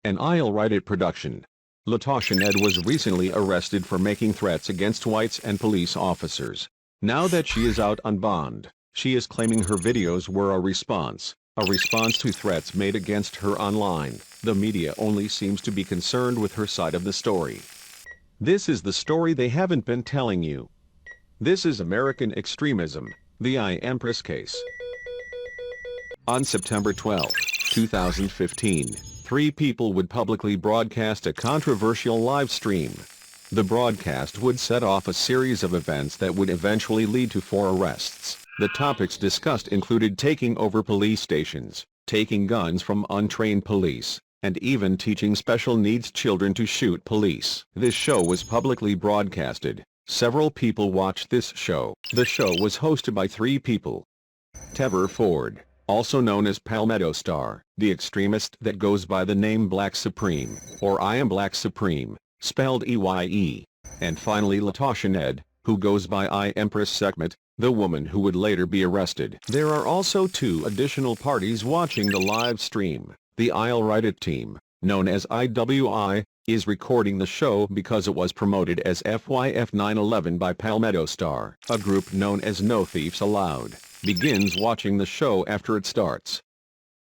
An Illwriteit production. Latausha Nedd was recently arrested for making threats against whites and police officers. Now that she is out on bond, she is claiming her videos were a response to threats made against her online. The media only seems to be concerned with her side of the story. This is the story they haven't been telling you. This is American extremism, the Eye Empress case. On September 12, 2015, 3 people would publicly broadcast a controversial live stream. The broadcast would set off a series of events that would eventually lead to 4 arrests. The topics discussed included taking over police stations, taking guns from untrained police, and even teaching special needs children to shoot police. This show was publicly broadcasted. Several people watched this show. The show was hosted by 3 people. Trevor Ford, also known as Palmetto Star, the extremist that goes by the name Black Supreme, or I Am Black Supreme, spelled EYE. And finally Latausha Nedd, who goes by Eye Empress Sekhmet, the woman who would later be arrested. There are also 2 additional parties watching the live stream. The Illwriteit team, known as IWI, is recording the show because it was promoted as FYF 9/11 by Palmetto Star. A group known as No Thieves Allowed begins watching the show after it starts.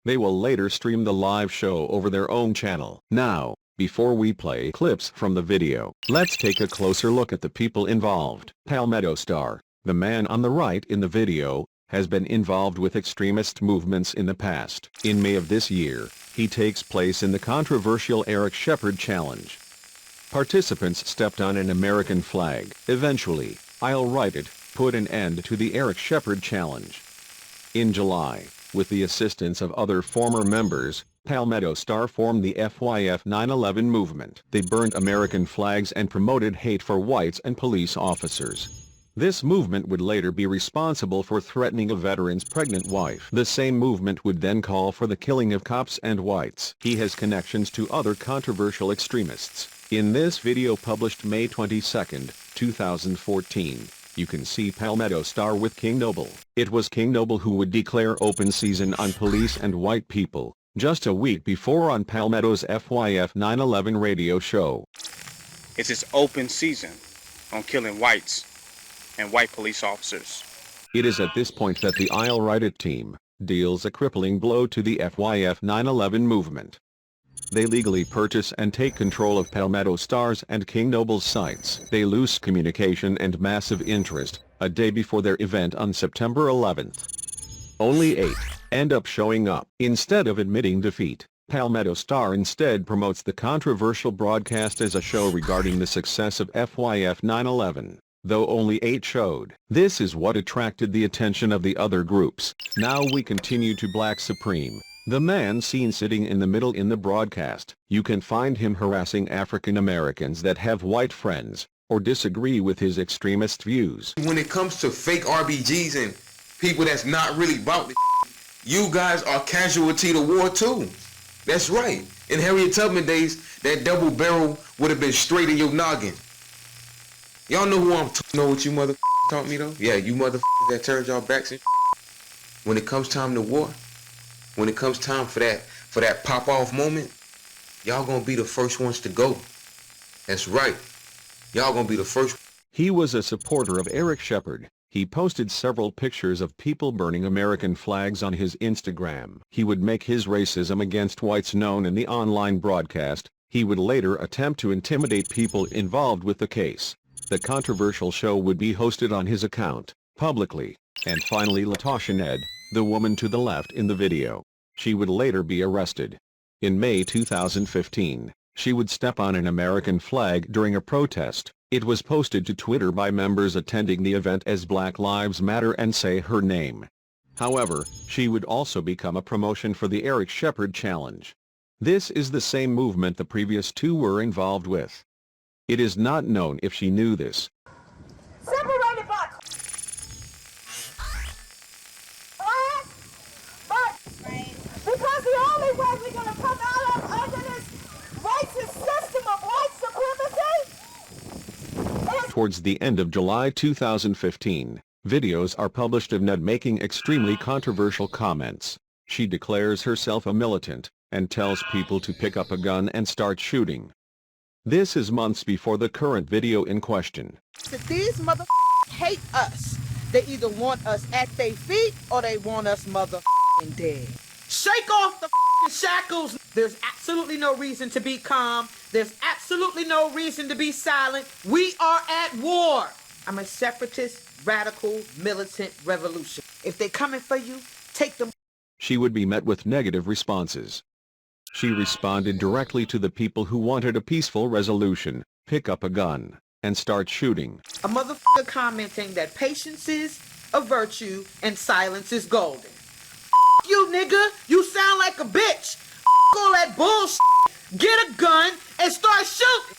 They will later stream the live show over their own channel. Now, before we play clips from the video, let's take a closer look at the people involved. Palmetto Star, the man on the right in the video, has been involved with extremist movements in the past. In May of this year, he takes place in the controversial Eric Shepherd Challenge. Participants stepped on an American flag. Eventually, Illwriteit put an end to the Eric Shepherd Challenge. In July, with the assistance of other former members, Palmetto Star formed the FYF 9/11 movement. They burned American flags and promoted hate for whites and police officers. This movement would later be responsible for threatening a veteran's pregnant wife. The same movement would then call for the killing of cops and whites. He has connections to other controversial extremists. In this video published May 22, 2014, you can see Palmetto Star with King Noble. It was King Noble who would declare open season on police and white people, just a week before on Palmetto's FYF 9/11 radio show. It's its open season on killing whites and white police officers. It is at this point that the Illwriteit team deals a crippling blow to the FYF 9/11 movement. They legally purchase and take control of Palmetto Star's and King Noble's sites. They lose communication and massive interest, a day before their event on September 11th. Only 8 end up showing up. Instead of admitting defeat, Palmetto Star instead promotes the controversial broadcast as a show regarding the success of FYF 9/11. Though only 8 showed. This is what attracted the attention of the other groups. Now we continue to Black Supreme, the man seen sitting in the middle in the broadcast. You can find him harassing African Americans that have white friends, or disagree with his extremist views. When it comes to fake RBGs and people that's not really about it, you guys are casualty to war too. That's right. In Harriet Tubman days, that double barrel would have been straight in your noggin. Y'all know who I'm know what you mother taught me though? Yeah, you mother that turned y'all backs and when it comes time to war, when it comes time for that pop off moment, y'all gonna be the first ones to go. That's right. Y'all gonna be the first. He was a supporter of Eric Shepherd. He posted several pictures of people burning American flags on his Instagram. He would make his racism against whites known in the online broadcast. He would later attempt to intimidate people involved with the case. The controversial show would be hosted on his account, publicly. And finally Latausha Nedd, the woman to the left in the video. She would later be arrested. In May 2015, she would step on an American flag during a protest. It was posted to Twitter by members attending the event as Black Lives Matter and say her name. However, she would also become a promotion for the Eric Shepherd Challenge. This is the same movement the previous 2 were involved with. It is not known if she knew this. Separated by but because the only way we're going to come out of under this racist system of white supremacy is... Towards the end of July 2015, videos are published of Nedd making extremely controversial comments. She declares herself a militant, and tells people to pick up a gun and start shooting. This is months before the current video in question. These motherfuckers hate us. They either want us at their feet or they want us motherfucking dead. Shake off the shackles. There's absolutely no reason to be calm. There's absolutely no reason to be silent. We are at war. I'm a separatist, radical, militant revolution. If they're coming for you, take them. She would be met with negative responses. She responded directly to the people who wanted a peaceful resolution: pick up a gun and start shooting. A motherfucker commenting that patience is a virtue and silence is golden. You nigga, you sound like a bitch. All that bullshit. Get a gun and start shooting.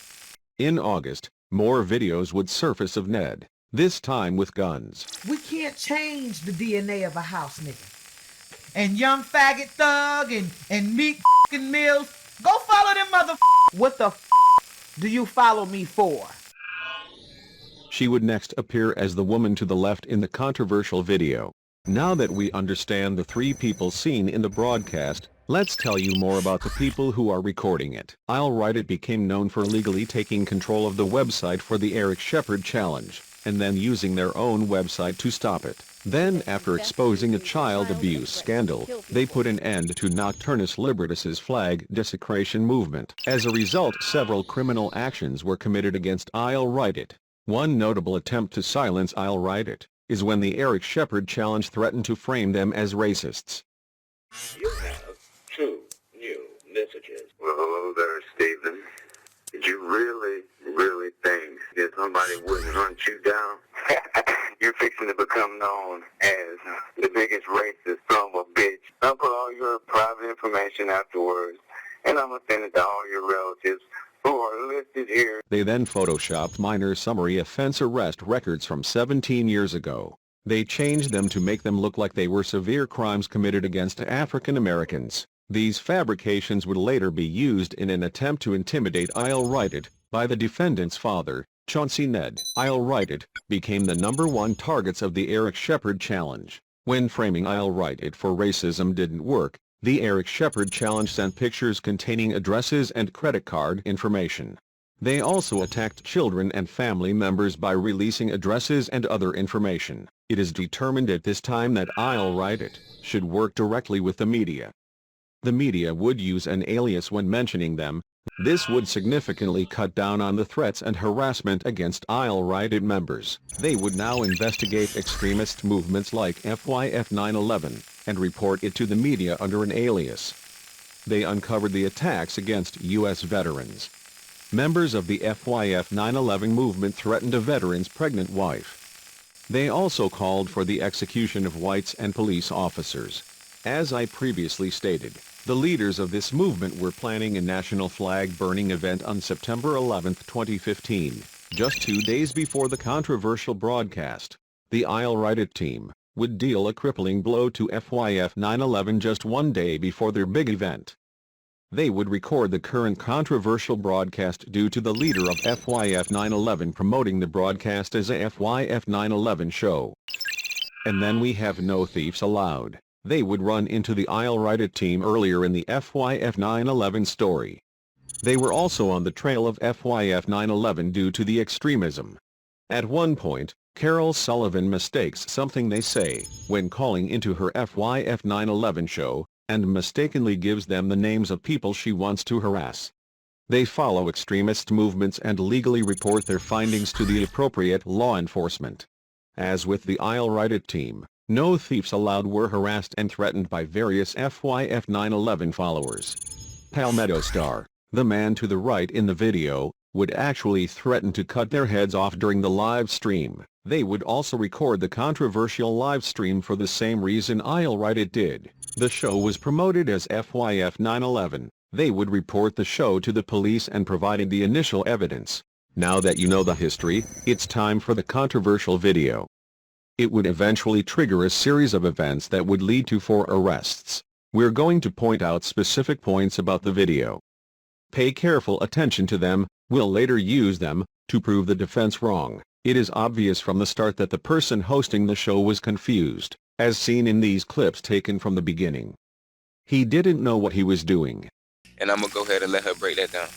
In August, more videos would surface of Nedd, this time with guns. We can't change the DNA of a house nigga. And young faggot thug and meat f***ing Mills, go follow them motherfuckers. What the f*** do you follow me for? She would next appear as the woman to the left in the controversial video. Now that we understand the three people seen in the broadcast, let's tell you more about the people who are recording it. Illwriteit became known for legally taking control of the website for the Eric Shepherd Challenge, and then using their own website to stop it. Then, after exposing a child abuse scandal, they put an end to Nocturnus Libertas's flag desecration movement. As a result, several criminal actions were committed against Illwriteit. One notable attempt to silence Illwriteit is when the Eric Shepherd Challenge threatened to frame them as racists. You have 2 new messages. Well, hello there, Stephen. Did you really think that somebody wouldn't hunt you down? You're fixing to become known as the biggest racist son of a bitch. I'll put all your private information afterwards, and I'm going to send it to all your relatives who are listed here. They then photoshopped minor summary offense arrest records from 17 years ago. They changed them to make them look like they were severe crimes committed against African Americans. These fabrications would later be used in an attempt to intimidate Illwriteit by the defendant's father, Chauncey Nedd. Illwriteit became the #1 targets of the Eric Shepherd Challenge. When framing Illwriteit for racism didn't work, the Eric Shepherd Challenge sent pictures containing addresses and credit card information. They also attacked children and family members by releasing addresses and other information. It is determined at this time that Illwriteit should work directly with the media. The media would use an alias when mentioning them. This would significantly cut down on the threats and harassment against Illwriteit members. They would now investigate extremist movements like FYF 9/11 and report it to the media under an alias. They uncovered the attacks against U.S. veterans. Members of the FYF 9/11 movement threatened a veteran's pregnant wife. They also called for the execution of whites and police officers. As I previously stated, the leaders of this movement were planning a national flag-burning event on September 11, 2015, just 2 days before the controversial broadcast. The Illwriteit team would deal a crippling blow to FYF 9/11 just 1 day before their big event. They would record the current controversial broadcast due to the leader of FYF 9/11 promoting the broadcast as a FYF 9/11 show. And then we have No Thieves Allowed. They would run into the Illwriteit team earlier in the FYF 9/11 story. They were also on the trail of FYF 9/11 due to the extremism. At one point, Carol Sullivan mistakes something they say when calling into her FYF 9/11 show, and mistakenly gives them the names of people she wants to harass. They follow extremist movements and legally report their findings to the appropriate law enforcement. As with the Illwriteit team, No Thieves Allowed were harassed and threatened by various FYF 9/11 followers. Palmetto Star, the man to the right in the video, would actually threaten to cut their heads off during the live stream. They would also record the controversial live stream for the same reason Illwriteit did. The show was promoted as FYF 9/11. They would report the show to the police and provided the initial evidence. Now that you know the history, it's time for the controversial video. It would eventually trigger a series of events that would lead to 4 arrests. We're going to point out specific points about the video. Pay careful attention to them. We'll later use them to prove the defense wrong. It is obvious from the start that the person hosting the show was confused, as seen in these clips taken from the beginning. He didn't know what he was doing. and I'm gonna go ahead and let her break that down.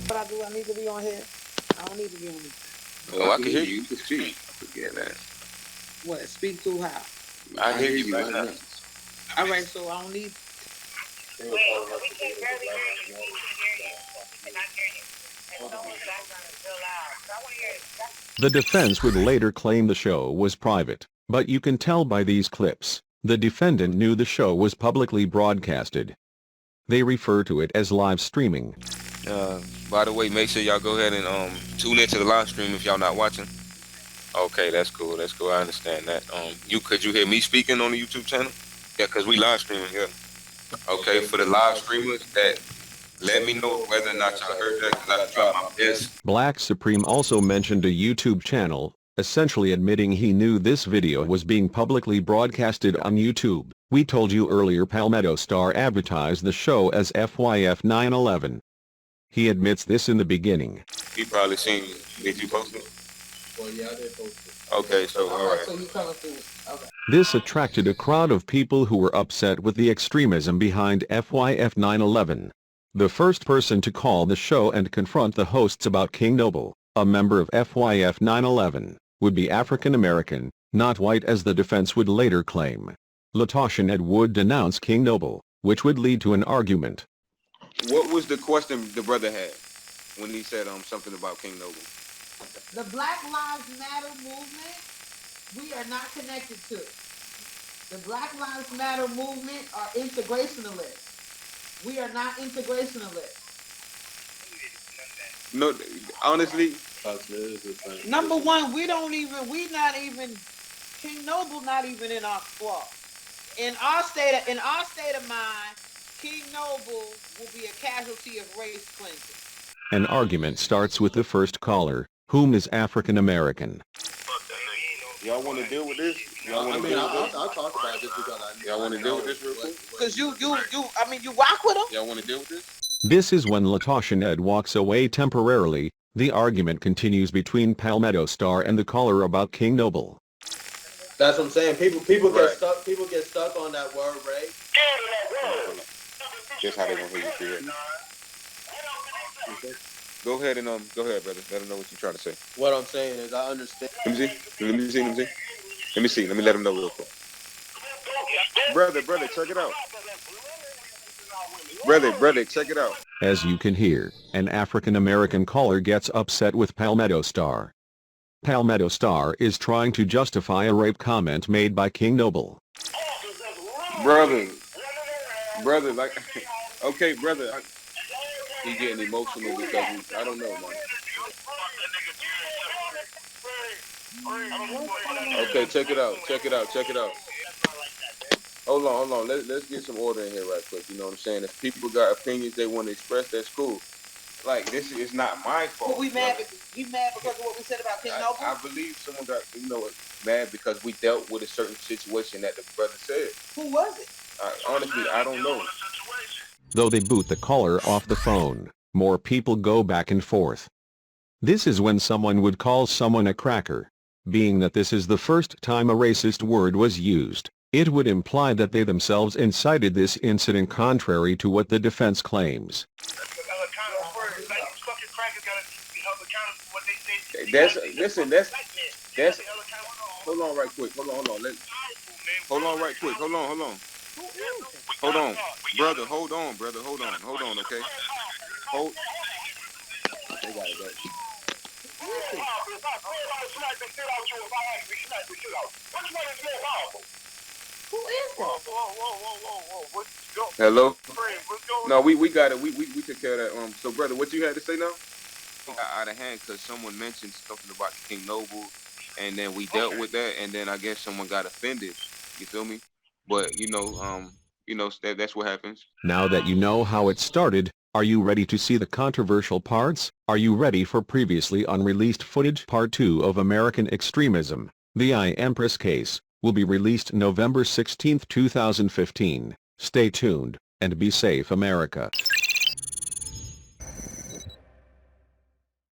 What I do, I need to be on here. I don't need to be on here. Oh, I can hear you. You can speak. Forget that. What? Speak to how? I hear you right now. All right, so I don't need. We can barely hear you. We can hear you. We cannot hear you. And someone's background is real loud. So I want to hear it. The defense would later claim the show was private, but you can tell by these clips, the defendant knew the show was publicly broadcasted. They refer to it as live streaming. By the way, make sure y'all go ahead and tune into the live stream if y'all not watching. Okay, that's cool. That's cool. I understand that. Could you hear me speaking on the YouTube channel? Yeah, cause we live streaming. Yeah. Okay, for the live streamers that let me know whether or not y'all heard that, cause I tried my best. Black Supreme also mentioned a YouTube channel, essentially admitting he knew this video was being publicly broadcasted on YouTube. We told you earlier Palmetto Star advertised the show as FYF 9/11. He admits this in the beginning. He probably seen it. Did you post it? Well, yeah, I did post it. Okay, so alright. So you coming through? Okay. This attracted a crowd of people who were upset with the extremism behind FYF 9/11. The first person to call the show and confront the hosts about King Noble, a member of FYF 9/11, would be African American, not white as the defense would later claim. Latausha Nedd would denounce King Noble, which would lead to an argument. What was the question the brother had when he said something about King Noble? The Black Lives Matter movement, we are not connected to. The Black Lives Matter movement are integrationalists. We are not integrationalists. No, honestly. Number one, we not even, King Noble not even in our squad. In our state of mind, King Noble will be a casualty of race cleansing. An argument starts with the first caller, whom is African American. Y'all want to deal with this? I'll talk about this because y'all want to deal with this real quick? Because you rock with him? Y'all want to deal with this? This is when Latausha Nedd walks away temporarily. The argument continues between Palmetto Star and the caller about King Noble. That's what I'm saying. People get stuck. People get stuck on that word, right? That's how they gonna hear you. Go ahead, brother. Let them know what you're trying to say. What I'm saying is, I understand. Let me see. Let me let them know real quick. Brother, check it out. Brother, check it out. As you can hear, an African American caller gets upset with Palmetto Star. Palmetto Star is trying to justify a rape comment made by King Noble. Brother, like, okay, brother. He getting emotional because I don't know, man. Okay, check it out. Hold on. Let's get some order in here right quick. You know what I'm saying? If people got opinions they want to express, that's cool. Like, this is not my fault. But we mad? You mad because of what we said about King Noble? I believe someone got, mad because we dealt with a certain situation that the brother said. Who was it? Honestly, I don't know. Though they boot the caller off the phone, more people go back and forth. This is when someone would call someone a cracker. Being that this is the first time a racist word was used, it would imply that they themselves incited this incident contrary to what the defense claims. That's hold on right quick. Hold on. Hold on. Brother, hold on, okay? Hold. They gotta go. Who is that? Hello? No, we got it. We took care of that. So brother, what you had to say now? Out of hand, because someone mentioned something about King Noble, and then we dealt with that, and then I guess someone got offended. You feel me? But that's what happens. Now that you know how it started, are you ready to see the controversial parts? Are you ready for previously unreleased footage? Part 2 of American Extremism, the Eye Empress case, will be released November 16, 2015. Stay tuned, and be safe, America.